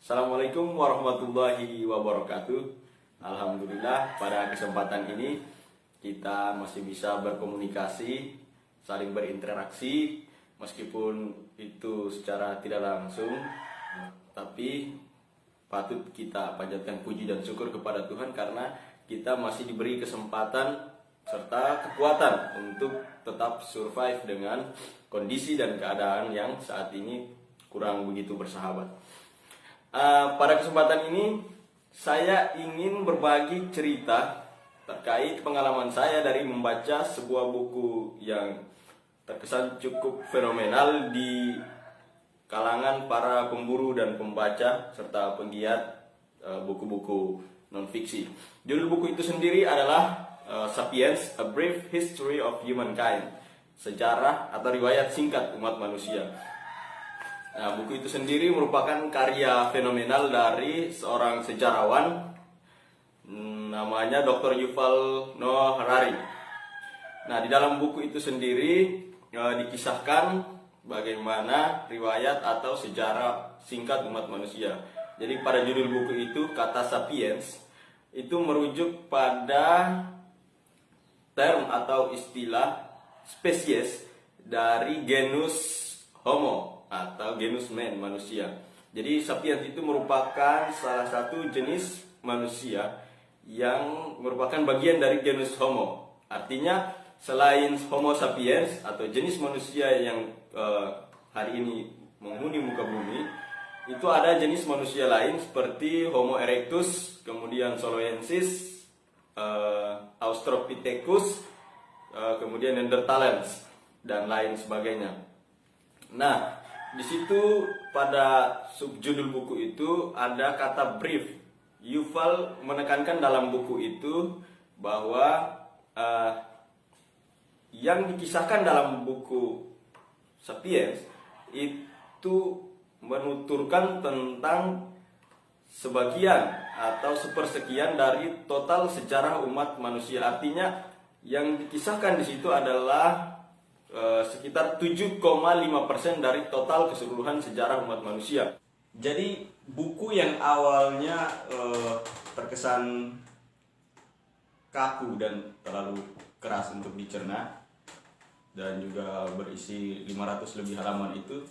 Assalamualaikum warahmatullahi wabarakatuh. Alhamdulillah, pada kesempatan ini kita masih bisa berkomunikasi, saling berinteraksi, meskipun itu secara tidak langsung, tapi patut kita panjatkan puji dan syukur kepada Tuhan karena kita masih diberi kesempatan serta kekuatan untuk tetap survive dengan kondisi dan keadaan yang saat ini kurang begitu bersahabat. Pada kesempatan ini saya ingin berbagi cerita terkait pengalaman saya dari membaca sebuah buku yang terkesan cukup fenomenal di kalangan para pemburu dan pembaca serta penggiat buku-buku non-fiksi. Judul buku itu sendiri adalah Sapiens: A Brief History of Humankind, sejarah atau riwayat singkat umat manusia. Nah, buku itu sendiri merupakan karya fenomenal dari seorang sejarawan namanya Dr. Yuval Noah Harari. Nah, di dalam buku itu sendiri dikisahkan bagaimana riwayat atau sejarah singkat umat manusia. Jadi pada judul buku itu kata sapiens itu merujuk pada term atau istilah spesies dari genus Homo atau genus man, manusia. Jadi sapiens itu merupakan salah satu jenis manusia yang merupakan bagian dari genus Homo. Artinya selain Homo sapiens atau jenis manusia yang hari ini menghuni muka bumi, itu ada jenis manusia lain seperti Homo erectus, kemudian Soloensis, Australopithecus, kemudian Neanderthals dan lain sebagainya. Nah, di situ pada subjudul buku itu ada kata brief. Yuval menekankan dalam buku itu bahwa yang dikisahkan dalam buku Sapiens itu menuturkan tentang sebagian atau sepersekian dari total sejarah umat manusia. Artinya yang dikisahkan di situ adalah sekitar 7,5% dari total keseluruhan sejarah umat manusia. Jadi buku yang awalnya terkesan kaku dan terlalu keras untuk dicerna dan juga berisi 500 lebih halaman itu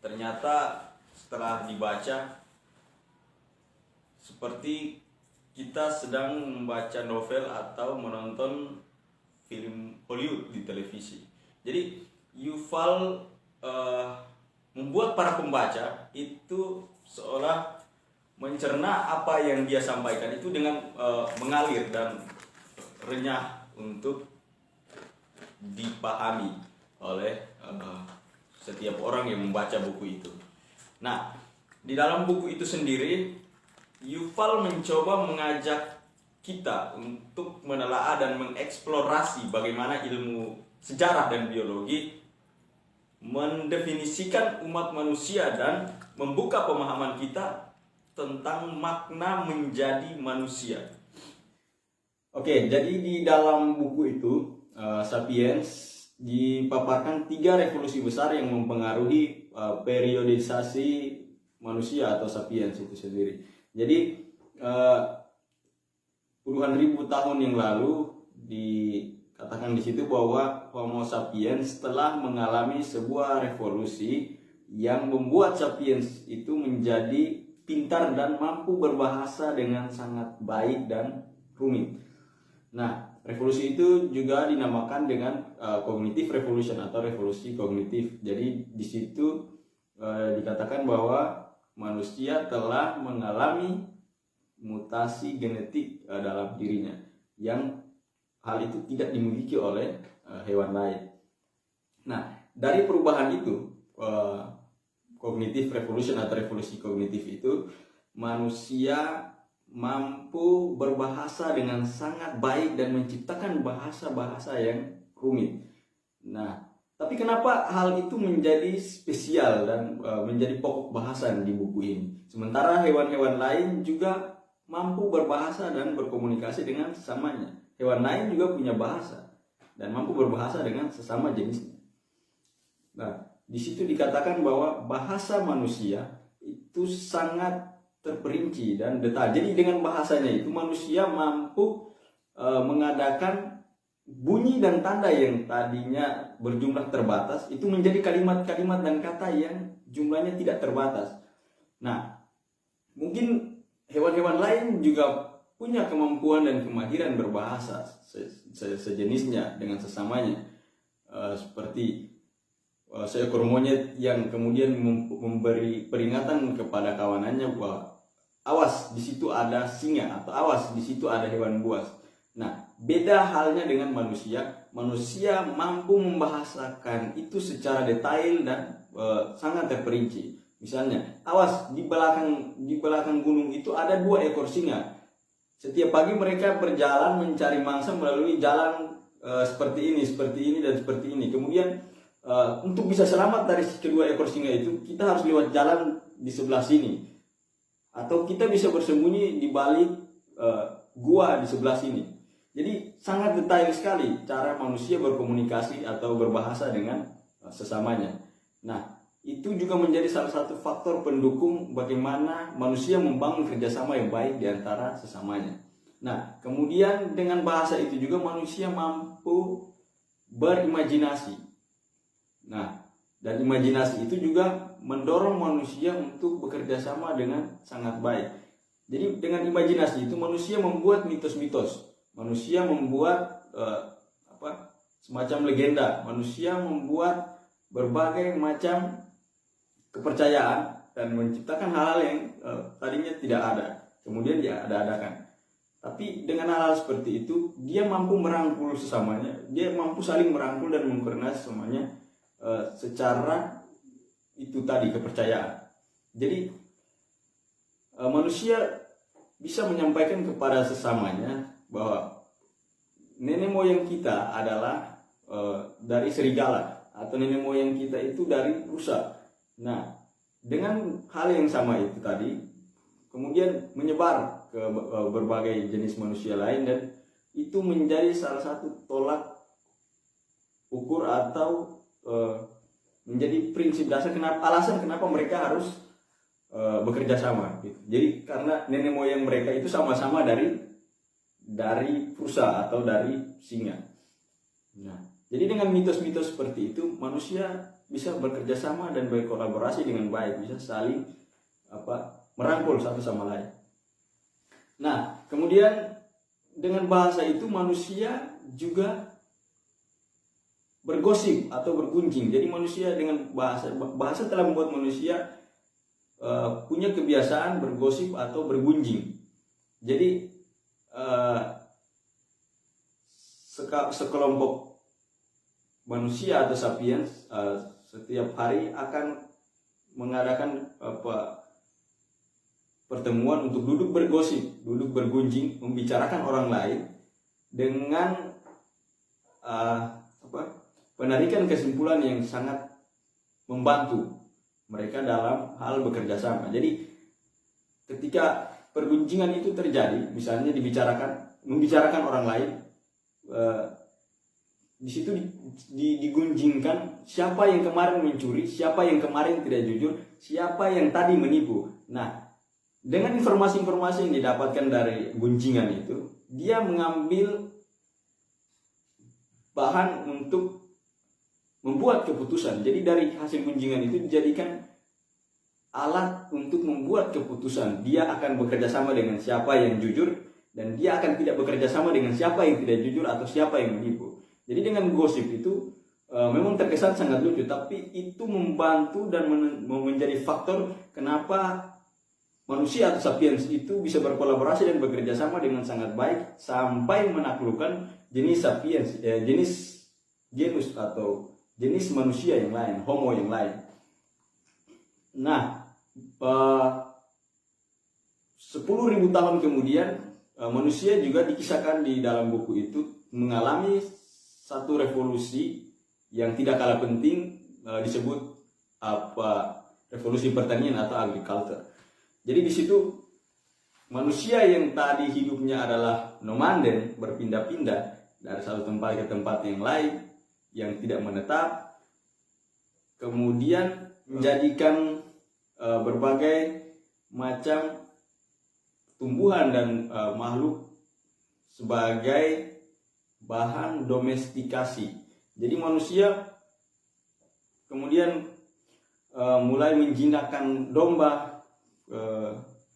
ternyata setelah dibaca seperti kita sedang membaca novel atau menonton film Hollywood di televisi. Jadi Yuval membuat para pembaca itu seolah mencerna apa yang dia sampaikan itu dengan mengalir dan renyah untuk dipahami oleh setiap orang yang membaca buku itu. Nah, di dalam buku itu sendiri Yuval mencoba mengajak kita untuk menelaah dan mengeksplorasi bagaimana ilmu sejarah dan biologi mendefinisikan umat manusia dan membuka pemahaman kita tentang makna menjadi manusia. Oke, jadi di dalam buku itu Sapiens dipaparkan 3 revolusi besar yang mempengaruhi periodisasi manusia atau sapiens itu sendiri. Jadi puluhan ribu tahun yang lalu dikatakan di situ bahwa Homo sapiens telah mengalami sebuah revolusi yang membuat sapiens itu menjadi pintar dan mampu berbahasa dengan sangat baik dan rumit. Nah, revolusi itu juga dinamakan dengan cognitive revolution atau revolusi kognitif. Jadi di situ dikatakan bahwa manusia telah mengalami mutasi genetik dalam dirinya yang hal itu tidak dimiliki oleh hewan lain. Nah, dari perubahan itu cognitive revolution atau revolusi kognitif itu manusia mampu berbahasa dengan sangat baik dan menciptakan bahasa-bahasa yang rumit. Nah, tapi kenapa hal itu menjadi spesial dan menjadi pokok bahasan di buku ini? Sementara hewan-hewan lain juga mampu berbahasa dan berkomunikasi dengan sesamanya. Hewan lain juga punya bahasa dan mampu berbahasa dengan sesama jenisnya. Nah, di situ dikatakan bahwa bahasa manusia itu sangat terperinci dan detail. Jadi dengan bahasanya itu manusia mampu mengadakan bunyi dan tanda yang tadinya berjumlah terbatas itu menjadi kalimat-kalimat dan kata yang jumlahnya tidak terbatas. Nah, mungkin hewan-hewan lain juga punya kemampuan dan kemahiran berbahasa sejenisnya dengan sesamanya. Seperti seekor monyet yang kemudian memberi peringatan kepada kawanannya bahwa awas, di situ ada singa, atau awas, di situ ada hewan buas. Nah, beda halnya dengan manusia. Manusia mampu membahasakan itu secara detail dan sangat terperinci. Misalnya, awas, di belakang gunung itu ada 2 ekor singa. Setiap pagi mereka berjalan mencari mangsa melalui jalan seperti ini dan seperti ini. Kemudian untuk bisa selamat dari kedua ekor singa itu, kita harus lewat jalan di sebelah sini, atau kita bisa bersembunyi di balik gua di sebelah sini. Jadi sangat detail sekali cara manusia berkomunikasi atau berbahasa dengan sesamanya. Nah, itu juga menjadi salah satu faktor pendukung bagaimana manusia membangun kerjasama yang baik di antara sesamanya. Nah, kemudian dengan bahasa itu juga manusia mampu berimajinasi. Nah, dan imajinasi itu juga mendorong manusia untuk bekerja sama dengan sangat baik. Jadi dengan imajinasi itu manusia membuat mitos-mitos, manusia membuat semacam legenda, manusia membuat berbagai macam kepercayaan dan menciptakan hal-hal yang tadinya tidak ada, kemudian dia ada-adakan. Tapi dengan hal-hal seperti itu, dia mampu merangkul sesamanya, dia mampu saling merangkul dan mengkoordinasi semuanya secara itu tadi, kepercayaan. Jadi manusia bisa menyampaikan kepada sesamanya bahwa nenek moyang kita adalah dari serigala, atau nenek moyang kita itu dari rusa. Nah, dengan hal yang sama itu tadi, kemudian menyebar ke berbagai jenis manusia lain, dan itu menjadi salah satu tolak ukur atau menjadi prinsip dasar alasan kenapa mereka harus bekerja sama gitu. Jadi karena nenek moyang mereka itu sama-sama dari rusa atau dari singa. Nah, jadi dengan mitos-mitos seperti itu manusia bisa bekerja sama dan berkolaborasi dengan baik, bisa saling merangkul satu sama lain. Nah, kemudian dengan bahasa itu manusia juga bergosip atau bergunjing. Jadi manusia dengan bahasa telah membuat manusia punya kebiasaan bergosip atau bergunjing. Jadi sekelompok manusia atau sapiens setiap hari akan mengadakan pertemuan untuk duduk bergosip, duduk bergunjing, membicarakan orang lain dengan penarikan kesimpulan yang sangat membantu mereka dalam hal bekerja sama. Jadi ketika pergunjingan itu terjadi, misalnya membicarakan orang lain, di situ digunjingkan siapa yang kemarin mencuri, siapa yang kemarin tidak jujur, siapa yang tadi menipu. Nah, dengan informasi-informasi yang didapatkan dari gunjingan itu, dia mengambil bahan untuk membuat keputusan. Jadi dari hasil gunjingan itu dijadikan alat untuk membuat keputusan. Dia akan bekerja sama dengan siapa yang jujur, dan dia akan tidak bekerja sama dengan siapa yang tidak jujur atau siapa yang menipu. Jadi dengan gosip itu memang terkesan sangat lucu, tapi itu membantu dan menjadi faktor kenapa manusia atau sapiens itu bisa berkolaborasi dan bekerja sama dengan sangat baik sampai menaklukkan jenis sapiens, genus atau jenis manusia yang lain, homo yang lain. Nah, 10.000 tahun kemudian manusia juga dikisahkan di dalam buku itu mengalami satu revolusi yang tidak kalah penting, disebut revolusi pertanian atau agriculture. Jadi di situ manusia yang tadi hidupnya adalah nomaden, berpindah-pindah dari satu tempat ke tempat yang lain yang tidak menetap, kemudian menjadikan berbagai macam tumbuhan dan makhluk sebagai bahan domestikasi. Jadi manusia kemudian mulai menjinakkan domba,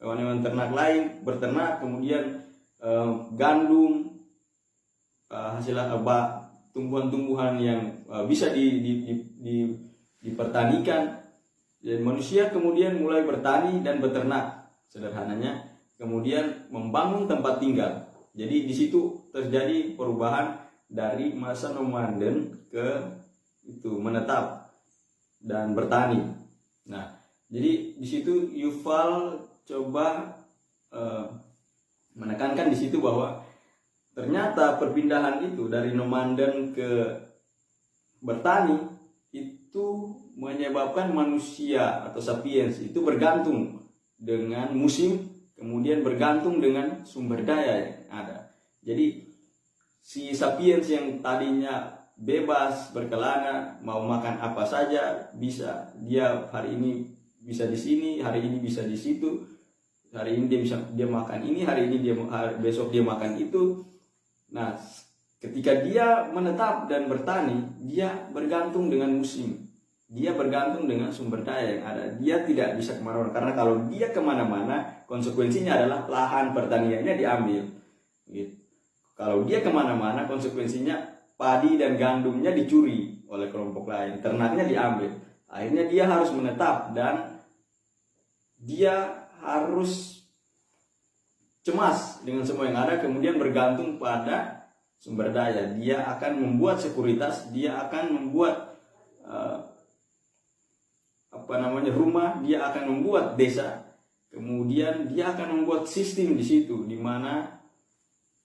hewan-hewan ternak lain berternak, kemudian gandum, hasil tumbuhan-tumbuhan yang bisa dipertanikan. Dan manusia kemudian mulai bertani dan beternak, sederhananya, kemudian membangun tempat tinggal. Jadi di situ terjadi perubahan dari masa nomaden ke menetap dan bertani. Nah, jadi di situ Yuval coba menekankan di situ bahwa ternyata perpindahan itu dari nomaden ke bertani itu menyebabkan manusia atau sapiens itu bergantung dengan musim, kemudian bergantung dengan sumber daya yang ada. Jadi si sapiens yang tadinya bebas berkelana, mau makan apa saja bisa, dia hari ini bisa di sini, hari ini bisa di situ, hari ini dia makan ini, hari ini besok dia makan itu. Nah, ketika dia menetap dan bertani, dia bergantung dengan musim, dia bergantung dengan sumber daya yang ada. Dia tidak bisa kemana-mana, karena kalau dia kemana-mana, konsekuensinya adalah lahan pertaniannya diambil. Gitu. Kalau dia kemana-mana, konsekuensinya padi dan gandumnya dicuri oleh kelompok lain, ternaknya diambil. Akhirnya dia harus menetap dan dia harus cemas dengan semua yang ada, kemudian bergantung pada sumber daya. Dia akan membuat sekuritas, dia akan membuat rumah, dia akan membuat desa, kemudian dia akan membuat sistem di situ, di mana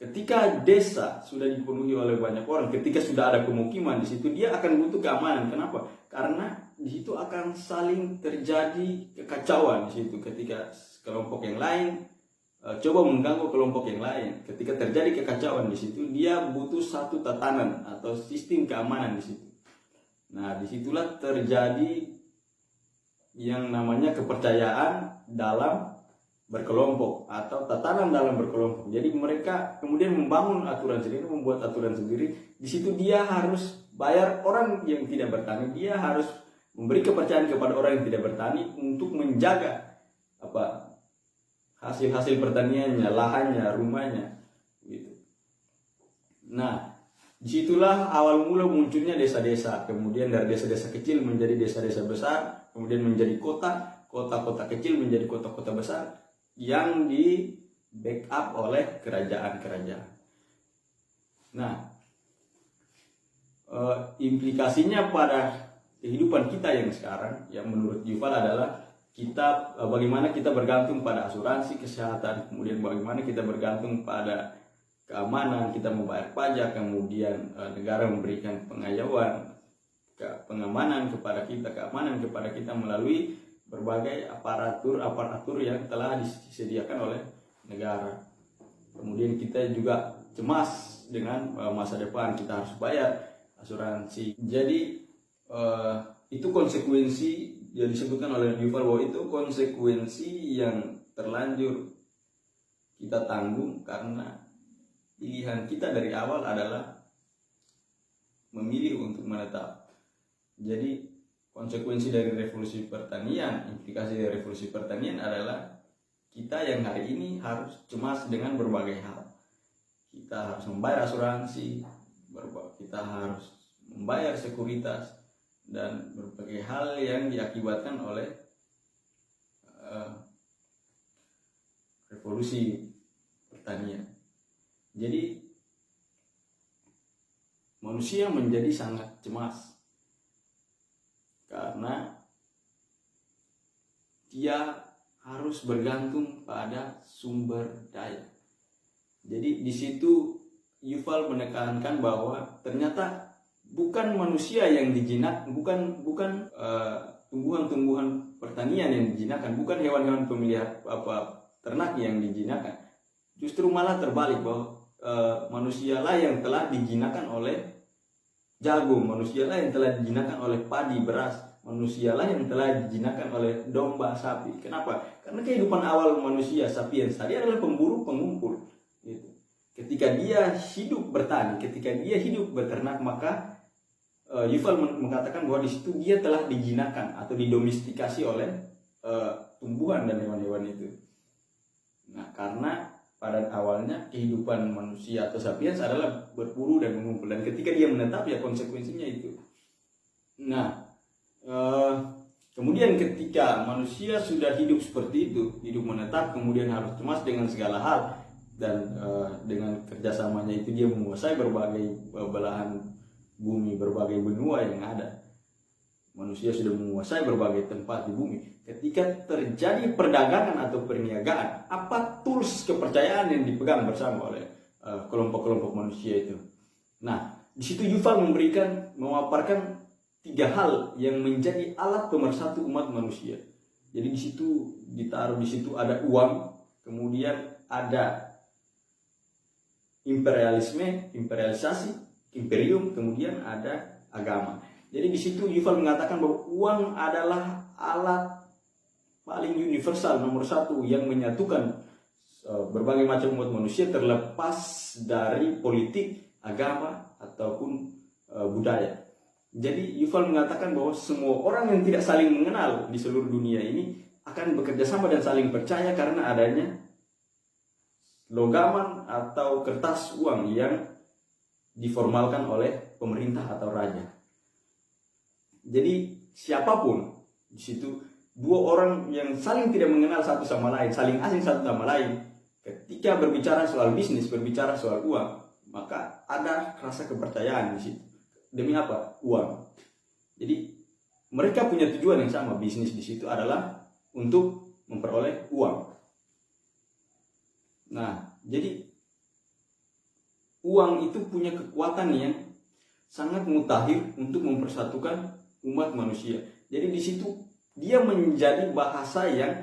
ketika desa sudah dipenuhi oleh banyak orang, ketika sudah ada pemukiman di situ, dia akan butuh keamanan. Kenapa? Karena di situ akan saling terjadi kekacauan di situ. Ketika kelompok yang lain coba mengganggu kelompok yang lain, ketika terjadi kekacauan di situ, dia butuh satu tatanan atau sistem keamanan di situ. Nah, disitulah terjadi yang namanya kepercayaan dalam berkelompok atau tatanan dalam berkelompok. Jadi mereka kemudian membangun aturan sendiri, membuat aturan sendiri. Di situ dia harus bayar orang yang tidak bertani, dia harus memberi kepercayaan kepada orang yang tidak bertani untuk menjaga hasil-hasil pertaniannya, lahannya, rumahnya, gitu. Nah, disitulah awal mula munculnya desa-desa. Kemudian dari desa-desa kecil menjadi desa-desa besar, kemudian menjadi kota-kota kecil menjadi kota-kota besar yang di backup oleh kerajaan-kerajaan. Nah, implikasinya pada kehidupan kita yang sekarang, yang menurut Yuval adalah bagaimana kita bergantung pada asuransi kesehatan, kemudian bagaimana kita bergantung pada keamanan, kita membayar pajak, kemudian negara memberikan pengayauan, pengamanan kepada kita, keamanan kepada kita melalui berbagai aparatur yang telah disediakan oleh negara. Kemudian kita juga cemas dengan masa depan, kita harus bayar asuransi. Jadi itu konsekuensi yang disebutkan oleh Yuval, bahwa itu konsekuensi yang terlanjur kita tanggung karena pilihan kita dari awal adalah memilih untuk menetap. Jadi konsekuensi dari revolusi pertanian, implikasi dari revolusi pertanian adalah kita yang hari ini harus cemas dengan berbagai hal. Kita harus membayar asuransi, kita harus membayar sekuritas, dan berbagai hal yang diakibatkan oleh revolusi pertanian. Jadi manusia menjadi sangat cemas karena dia harus bergantung pada sumber daya. Jadi di situ Yuval menekankan bahwa ternyata bukan manusia yang bukan tumbuhan-tumbuhan pertanian yang dijinakkan, bukan hewan-hewan pemeliharaan ternak yang dijinakkan. Justru malah terbalik, bahwa manusialah yang telah dijinakkan oleh jagung, manusialah yang telah dijinakkan oleh padi, beras, manusialah yang telah dijinakan oleh domba sapi. Kenapa? Karena kehidupan awal manusia sapiens tadi adalah pemburu pengumpul. Gitu. Ketika dia hidup bertani, ketika dia hidup beternak, maka Yuval mengatakan bahwa di situ dia telah dijinakan atau didomestikasi oleh tumbuhan dan hewan-hewan itu. Nah, karena pada awalnya kehidupan manusia atau sapiens adalah berburu dan mengumpul, dan ketika dia menetap ya konsekuensinya itu. Nah, kemudian ketika manusia sudah hidup seperti itu, hidup menetap, kemudian harus cemas dengan segala hal, dan dengan kerjasamanya itu dia menguasai berbagai belahan bumi, berbagai benua yang ada. Manusia sudah menguasai berbagai tempat di bumi. Ketika terjadi perdagangan atau perniagaan, apa tools kepercayaan yang dipegang bersama oleh kelompok-kelompok manusia itu? Nah, di situ Yuval memaparkan 3 hal yang menjadi alat pemersatu umat manusia. Jadi di situ ditaruh, di situ ada uang, kemudian ada imperialisasi, imperium, kemudian ada agama. Jadi di situ Yuval mengatakan bahwa uang adalah alat paling universal nomor 1 yang menyatukan berbagai macam umat manusia terlepas dari politik, agama ataupun budaya. Jadi Yuval mengatakan bahwa semua orang yang tidak saling mengenal di seluruh dunia ini akan bekerja sama dan saling percaya karena adanya logaman atau kertas uang yang diformalkan oleh pemerintah atau raja. Jadi siapapun di situ, 2 orang yang saling tidak mengenal satu sama lain, saling asing satu sama lain, ketika berbicara soal bisnis, berbicara soal uang, maka ada rasa kepercayaan di situ. Demi apa? Uang. Jadi mereka punya tujuan yang sama. Bisnis di situ adalah untuk memperoleh uang. Nah, jadi uang itu punya kekuatan yang sangat mutakhir untuk mempersatukan umat manusia. Jadi di situ dia menjadi bahasa yang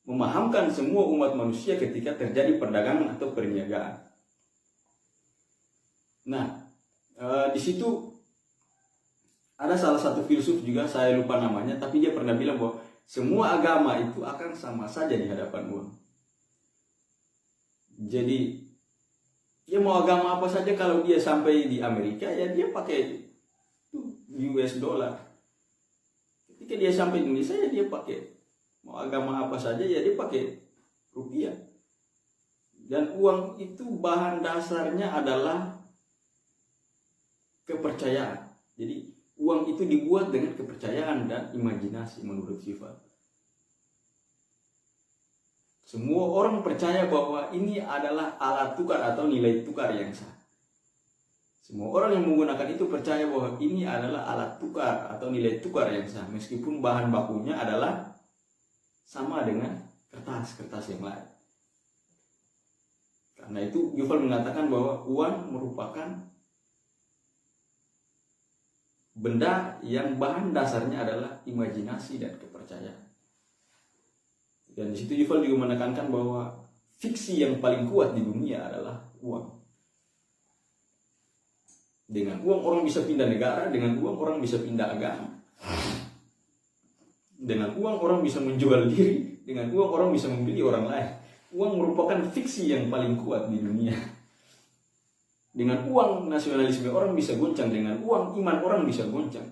memahamkan semua umat manusia ketika terjadi perdagangan atau perniagaan. Nah, di situ ada salah satu filsuf juga, saya lupa namanya, tapi dia pernah bilang bahwa semua agama itu akan sama saja di hadapan uang. Jadi dia mau agama apa saja, kalau dia sampai di Amerika ya dia pakai US dollar. Ketika dia sampai di Indonesia ya dia pakai, mau agama apa saja ya dia pakai rupiah. Dan uang itu bahan dasarnya adalah kepercayaan. Jadi uang itu dibuat dengan kepercayaan dan imajinasi menurut Yuval. Semua orang percaya bahwa ini adalah alat tukar atau nilai tukar yang sah. Semua orang yang menggunakan itu percaya bahwa ini adalah alat tukar atau nilai tukar yang sah, meskipun bahan bakunya adalah sama dengan kertas-kertas yang lain. Karena itu Yuval mengatakan bahwa uang merupakan benda yang bahan dasarnya adalah imajinasi dan kepercayaan. Dan di situ Yuval juga menekankan bahwa fiksi yang paling kuat di dunia adalah uang. Dengan uang orang bisa pindah negara, dengan uang orang bisa pindah agama. Dengan uang orang bisa menjual diri, dengan uang orang bisa membeli orang lain. Uang merupakan fiksi yang paling kuat di dunia. Dengan uang nasionalisme orang bisa goncang, dengan uang iman orang bisa goncang.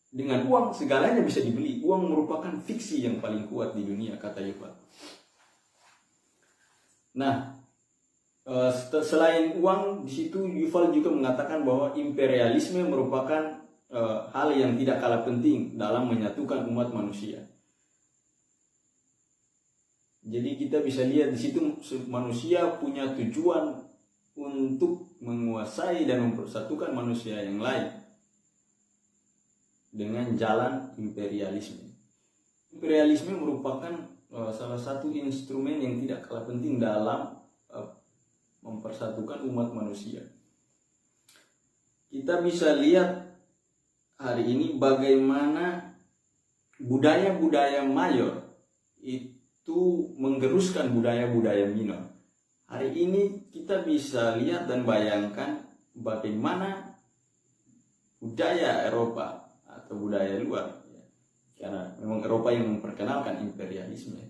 Dengan uang segalanya bisa dibeli. Uang merupakan fiksi yang paling kuat di dunia, kata Yuval. Nah, selain uang, di situ Yuval juga mengatakan bahwa imperialisme merupakan hal yang tidak kalah penting dalam menyatukan umat manusia. Jadi kita bisa lihat di situ manusia punya tujuan untuk menguasai dan mempersatukan manusia yang lain dengan jalan imperialisme. Imperialisme merupakan salah satu instrumen yang tidak kalah penting dalam mempersatukan umat manusia. Kita bisa lihat hari ini bagaimana budaya-budaya mayor itu menggeruskan budaya-budaya minor. Hari ini kita bisa lihat dan bayangkan bagaimana budaya Eropa atau budaya luar karena memang Eropa yang memperkenalkan imperialisme.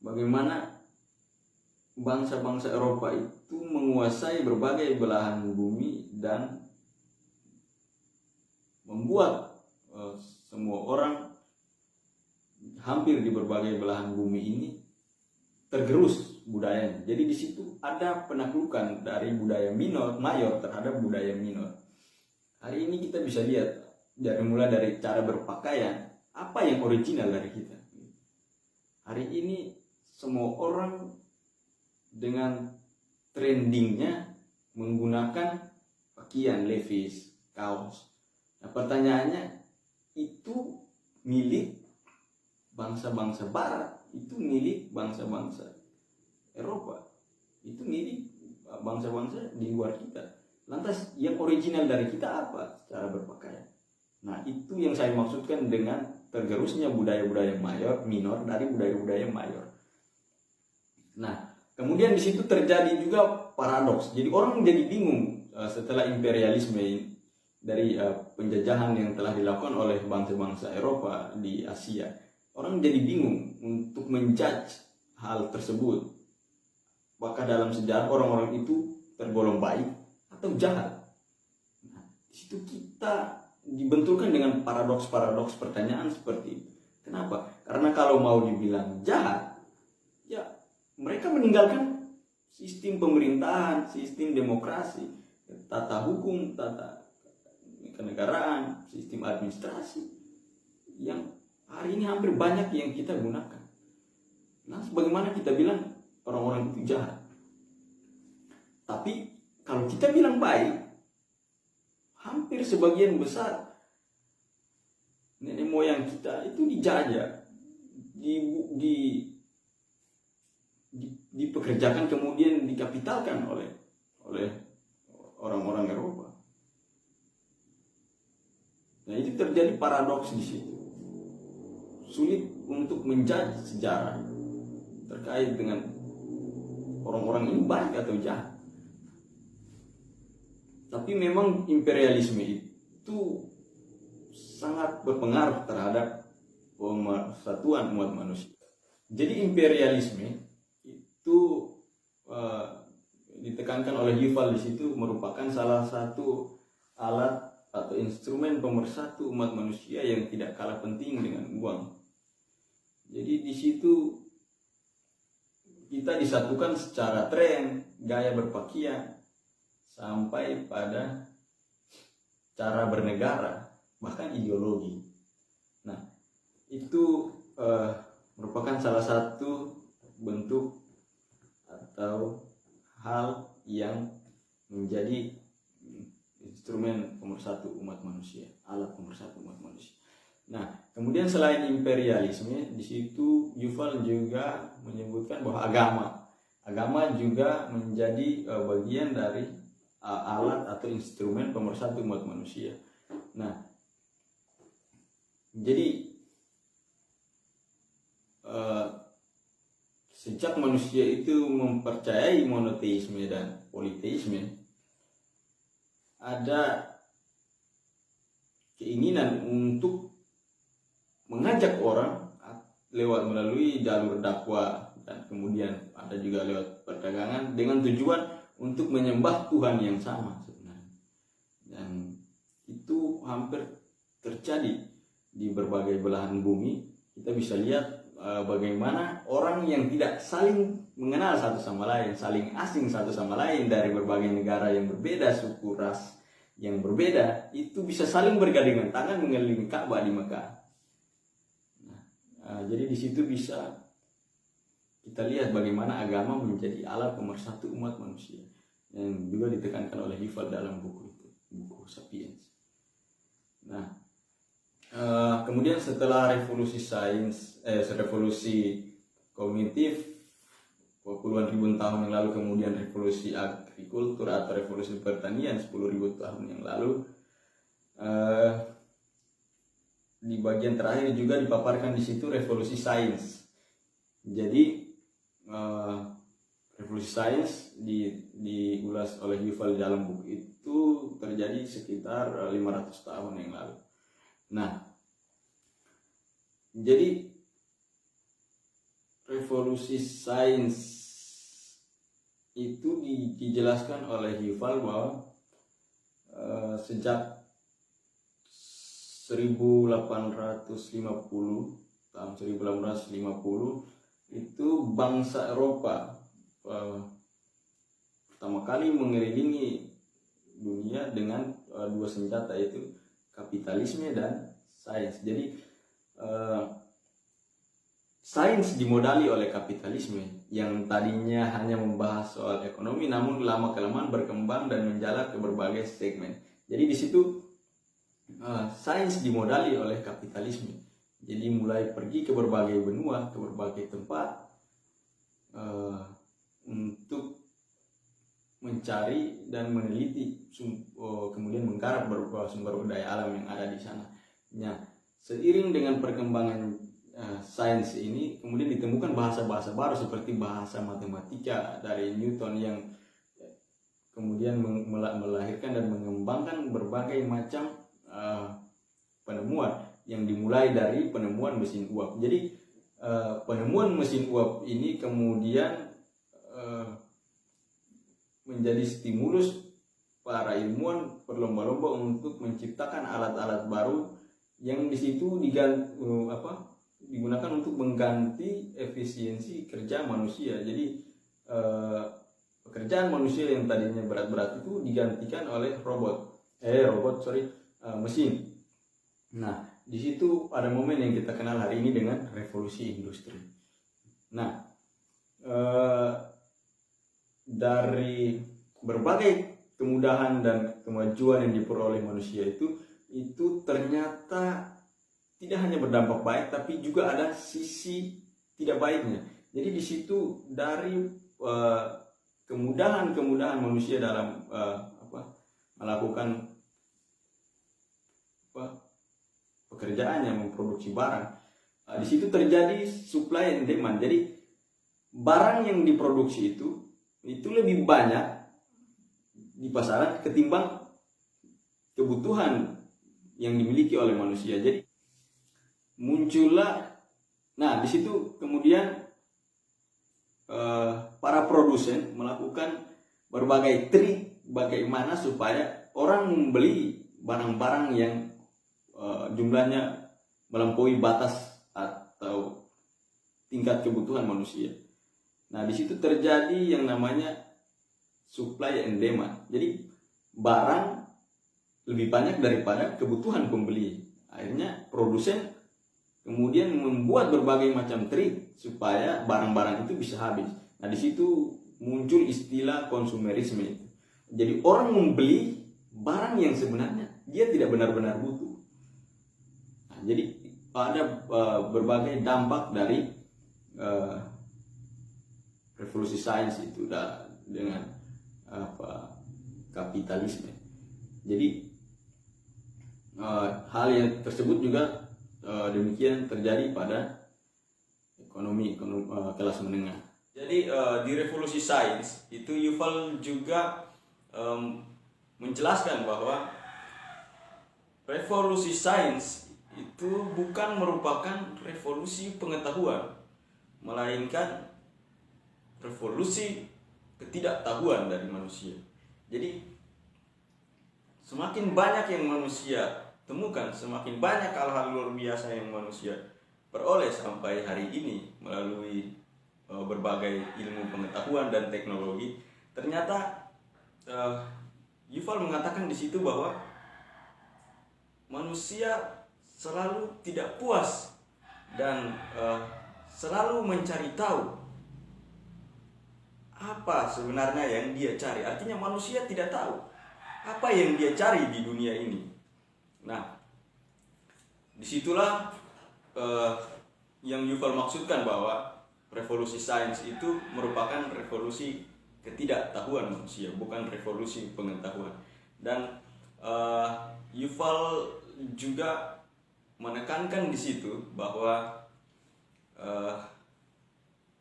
Bagaimana bangsa-bangsa Eropa itu menguasai berbagai belahan bumi dan membuat semua orang hampir di berbagai belahan bumi ini tergerus budayanya. Jadi di situ ada penaklukan dari budaya mayor terhadap budaya minor. Hari ini kita bisa lihat mulai dari cara berpakaian, apa yang original dari kita. Hari ini semua orang dengan trendingnya menggunakan pakaian Levi's, kaos. Nah, pertanyaannya, itu milik bangsa-bangsa Barat, itu milik bangsa-bangsa Eropa, itu milik bangsa-bangsa di luar kita. Lantas yang original dari kita apa cara berpakaian? Nah, itu yang saya maksudkan dengan tergerusnya budaya-budaya minor dari budaya-budaya mayor. Nah, kemudian di situ terjadi juga paradoks. Jadi orang jadi bingung setelah imperialisme dari penjajahan yang telah dilakukan oleh bangsa-bangsa Eropa di Asia. Orang jadi bingung untuk menjudge hal tersebut. Apakah dalam sejarah orang-orang itu tergolong baik atau jahat? Nah, di situ kita dibenturkan dengan paradoks-paradoks pertanyaan seperti itu. Kenapa? Karena kalau mau dibilang jahat, ya mereka meninggalkan sistem pemerintahan, sistem demokrasi, tata hukum, tata kenegaraan, sistem administrasi yang hari ini hampir banyak yang kita gunakan. Nah, bagaimana kita bilang orang-orang itu jahat? Tapi kalau kita bilang baik, hampir sebagian besar nenek moyang kita itu dijajah, dipekerjakan kemudian dikapitalkan oleh orang-orang Eropa. Nah, itu terjadi paradoks di situ. Sulit untuk menjudge sejarah terkait dengan orang-orang ini baik atau jahat. Tapi memang imperialisme itu sangat berpengaruh terhadap persatuan umat manusia. Jadi imperialisme itu ditekankan oleh Yuval di situ merupakan salah satu alat atau instrumen pemersatu umat manusia yang tidak kalah penting dengan uang. Jadi di situ kita disatukan secara tren, gaya berpakaian, sampai pada cara bernegara, bahkan ideologi. Nah, itu merupakan salah satu bentuk atau hal yang menjadi instrumen pemersatu umat manusia, alat pemersatu umat manusia. Nah, kemudian selain imperialisme, di situ Yuval juga menyebutkan bahwa agama juga menjadi bagian dari alat atau instrumen pemersatu umat manusia. Nah, jadi sejak manusia itu mempercayai monoteisme dan politeisme, ada keinginan untuk mengajak orang melalui jalur dakwah dan kemudian ada juga lewat perdagangan dengan tujuan untuk menyembah Tuhan yang sama sebenarnya. Dan itu hampir terjadi di berbagai belahan bumi. Kita bisa lihat bagaimana orang yang tidak saling mengenal satu sama lain, saling asing satu sama lain dari berbagai negara yang berbeda, suku ras yang berbeda, itu bisa saling bergandengan tangan mengelilingi Ka'bah di Mekah. Jadi di situ bisa kita lihat bagaimana agama menjadi alat pemersatu umat manusia yang juga ditekankan oleh Yuval dalam buku itu, buku Sapiens. Nah, kemudian setelah revolusi revolusi kognitif puluhan ribu tahun yang lalu, kemudian revolusi agrikultur atau revolusi pertanian 10.000 tahun yang lalu, di bagian terakhir juga dipaparkan di situ revolusi sains. Jadi revolusi sains diulas oleh Yuval dalam buku itu terjadi sekitar 500 tahun yang lalu. Nah, Jadi revolusi sains itu dijelaskan oleh Yuval bahwa sejak 1850, tahun 1850 itu bangsa Eropa pertama kali mengelilingi dunia dengan dua senjata, yaitu kapitalisme dan sains. Jadi sains dimodali oleh kapitalisme yang tadinya hanya membahas soal ekonomi, namun lama-kelamaan berkembang dan menjalar ke berbagai segmen. Jadi di situ sains dimodali oleh kapitalisme. Jadi mulai pergi ke berbagai benua, ke berbagai tempat untuk mencari dan meneliti, kemudian menggarap sumber daya alam yang ada di sana. Nah, seiring dengan perkembangan sains ini, kemudian ditemukan bahasa-bahasa baru seperti bahasa matematika dari Newton yang kemudian melahirkan dan mengembangkan berbagai macam penemuan yang dimulai dari penemuan mesin uap. Jadi penemuan mesin uap ini kemudian menjadi stimulus para ilmuwan berlomba-lomba untuk menciptakan alat-alat baru yang di situ digunakan untuk mengganti efisiensi kerja manusia. Jadi pekerjaan manusia yang tadinya berat-berat itu digantikan oleh mesin. Nah, di situ ada momen yang kita kenal hari ini dengan revolusi industri. Nah, dari berbagai kemudahan dan kemajuan yang diperoleh manusia itu ternyata tidak hanya berdampak baik, tapi juga ada sisi tidak baiknya. Jadi di situ dari kemudahan manusia dalam melakukan pekerjaan yang memproduksi barang, di situ terjadi supply and demand. Jadi barang yang diproduksi itu lebih banyak di pasaran ketimbang kebutuhan yang dimiliki oleh manusia. Jadi muncullah, di situ kemudian para produsen melakukan berbagai trik bagaimana supaya orang membeli barang-barang yang jumlahnya melampaui batas atau tingkat kebutuhan manusia. Nah, di situ terjadi yang namanya supply and demand. Jadi barang lebih banyak daripada kebutuhan pembeli. Akhirnya produsen kemudian membuat berbagai macam trik supaya barang-barang itu bisa habis. Nah, di situ muncul istilah konsumerisme. Jadi orang membeli barang yang sebenarnya dia tidak benar-benar butuh. Nah, jadi ada berbagai dampak dari revolusi sains itu dengan kapitalisme. Jadi hal yang tersebut juga demikian terjadi pada ekonomi kelas menengah. Jadi di revolusi sains itu Yuval juga menjelaskan bahwa revolusi sains itu bukan merupakan revolusi pengetahuan, melainkan revolusi ketidaktahuan dari manusia. Jadi semakin banyak yang manusia temukan, semakin banyak hal-hal luar biasa yang manusia peroleh sampai hari ini melalui berbagai ilmu pengetahuan dan teknologi. Ternyata Yuval mengatakan di situ bahwa manusia selalu tidak puas dan selalu mencari tahu apa sebenarnya yang dia cari. Artinya manusia tidak tahu apa yang dia cari di dunia ini. Nah, disitulah yang Yuval maksudkan bahwa revolusi sains itu merupakan revolusi ketidaktahuan manusia, bukan revolusi pengetahuan. Dan Yuval juga menekankan di situ bahwa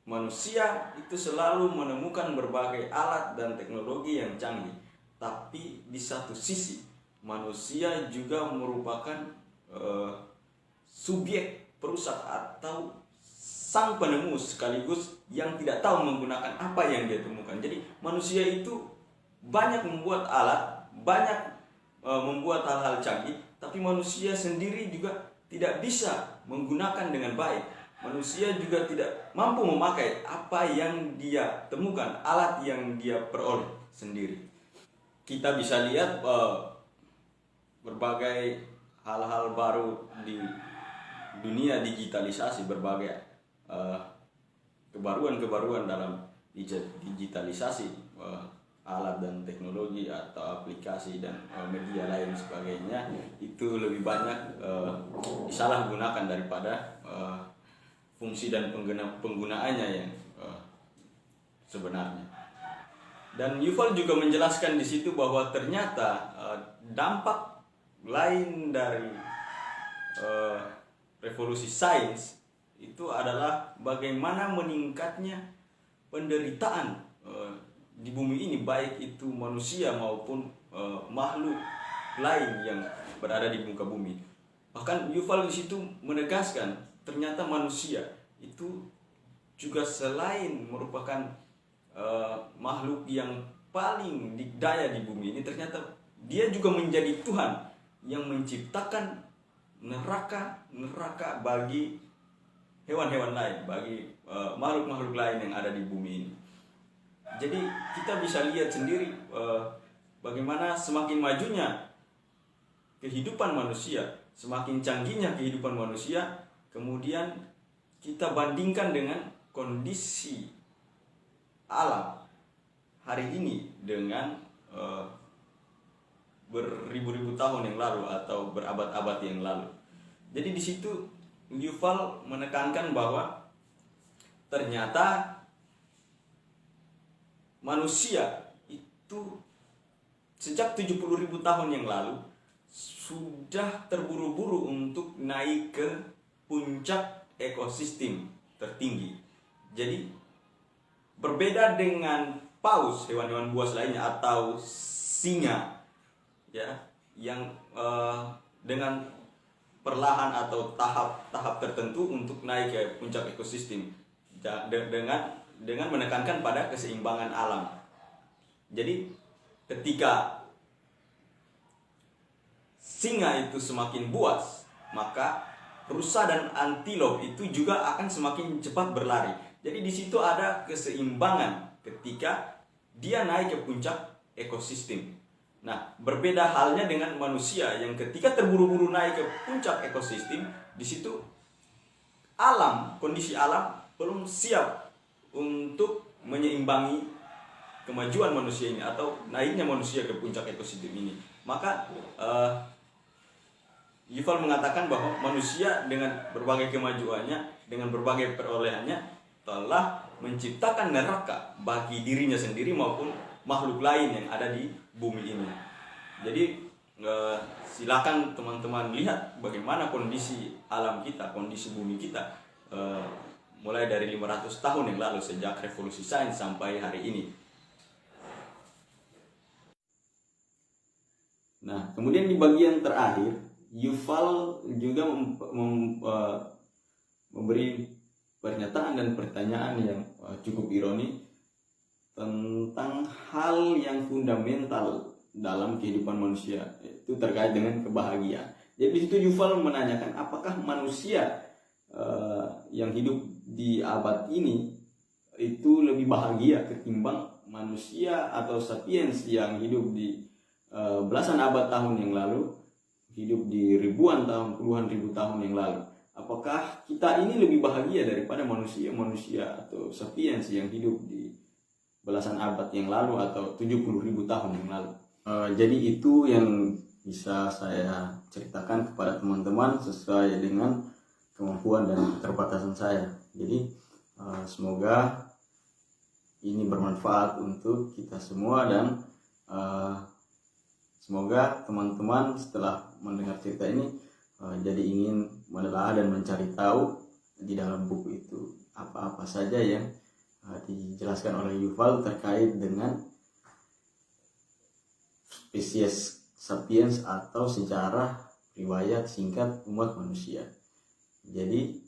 manusia itu selalu menemukan berbagai alat dan teknologi yang canggih, tapi di satu sisi manusia juga merupakan subjek perusak atau sang penemu sekaligus yang tidak tahu menggunakan apa yang dia temukan. Jadi manusia itu banyak membuat alat, banyak membuat hal-hal canggih, tapi manusia sendiri juga tidak bisa menggunakan dengan baik. Manusia juga tidak mampu memakai apa yang dia temukan, alat yang dia peroleh sendiri. Kita bisa lihat berbagai hal-hal baru di dunia digitalisasi, berbagai kebaruan-kebaruan dalam digitalisasi alat dan teknologi atau aplikasi dan media lain sebagainya, itu lebih banyak disalahgunakan daripada fungsi dan penggunaannya yang sebenarnya. Dan Yuval juga menjelaskan di situ bahwa ternyata dampak lain dari revolusi sains itu adalah bagaimana meningkatnya penderitaan di bumi ini, baik itu manusia maupun makhluk lain yang berada di muka bumi. Bahkan Yuval di situ menegaskan ternyata manusia itu juga selain merupakan makhluk yang paling dikdaya di bumi ini, ternyata dia juga menjadi Tuhan yang menciptakan neraka bagi hewan-hewan lain, bagi makhluk-makhluk lain yang ada di bumi ini. Jadi kita bisa lihat sendiri bagaimana semakin majunya kehidupan manusia, semakin canggihnya kehidupan manusia, kemudian kita bandingkan dengan kondisi alam hari ini dengan beribu-ribu tahun yang lalu atau berabad-abad yang lalu. Jadi di situ Yuval menekankan bahwa ternyata manusia itu sejak 70.000 tahun yang lalu sudah terburu-buru untuk naik ke puncak ekosistem tertinggi. Jadi berbeda dengan paus, hewan-hewan buas lainnya, atau singa, ya, yang dengan perlahan atau tahap tertentu untuk naik ke puncak ekosistem dengan menekankan pada keseimbangan alam. Jadi ketika singa itu semakin buas, maka rusa dan antilop itu juga akan semakin cepat berlari. Jadi di situ ada keseimbangan ketika dia naik ke puncak ekosistem. Nah, berbeda halnya dengan manusia yang ketika terburu-buru naik ke puncak ekosistem, di situ kondisi alam belum siap untuk menyeimbangi kemajuan manusia ini atau naiknya manusia ke puncak ekosistem ini. Maka Yuval mengatakan bahwa manusia dengan berbagai kemajuannya, dengan berbagai perolehannya, telah menciptakan neraka bagi dirinya sendiri maupun makhluk lain yang ada di bumi ini. Jadi silakan teman-teman lihat bagaimana kondisi alam kita, kondisi bumi kita mulai dari 500 tahun yang lalu sejak revolusi sains sampai hari ini. Nah, kemudian di bagian terakhir Yuval juga memberi pernyataan dan pertanyaan yang cukup ironi tentang hal yang fundamental dalam kehidupan manusia, itu terkait dengan kebahagiaan. Jadi di situ Yuval menanyakan apakah manusia yang hidup di abad ini itu lebih bahagia ketimbang manusia atau sapiens yang hidup di belasan abad tahun yang lalu, hidup di ribuan tahun, puluhan ribu tahun yang lalu. Apakah kita ini lebih bahagia daripada manusia atau sapiens yang hidup di belasan abad yang lalu atau 70.000 tahun yang lalu? Jadi itu yang bisa saya ceritakan kepada teman-teman sesuai dengan kemampuan dan keterbatasan saya. Jadi semoga ini bermanfaat untuk kita semua dan semoga teman-teman setelah mendengar cerita ini jadi ingin menelaah dan mencari tahu di dalam buku itu apa-apa saja yang dijelaskan oleh Yuval terkait dengan spesies sapiens atau sejarah riwayat singkat umat manusia. Jadi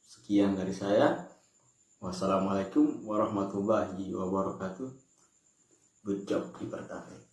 sekian dari saya. Wassalamualaikum warahmatullahi wabarakatuh. Good job di pertama.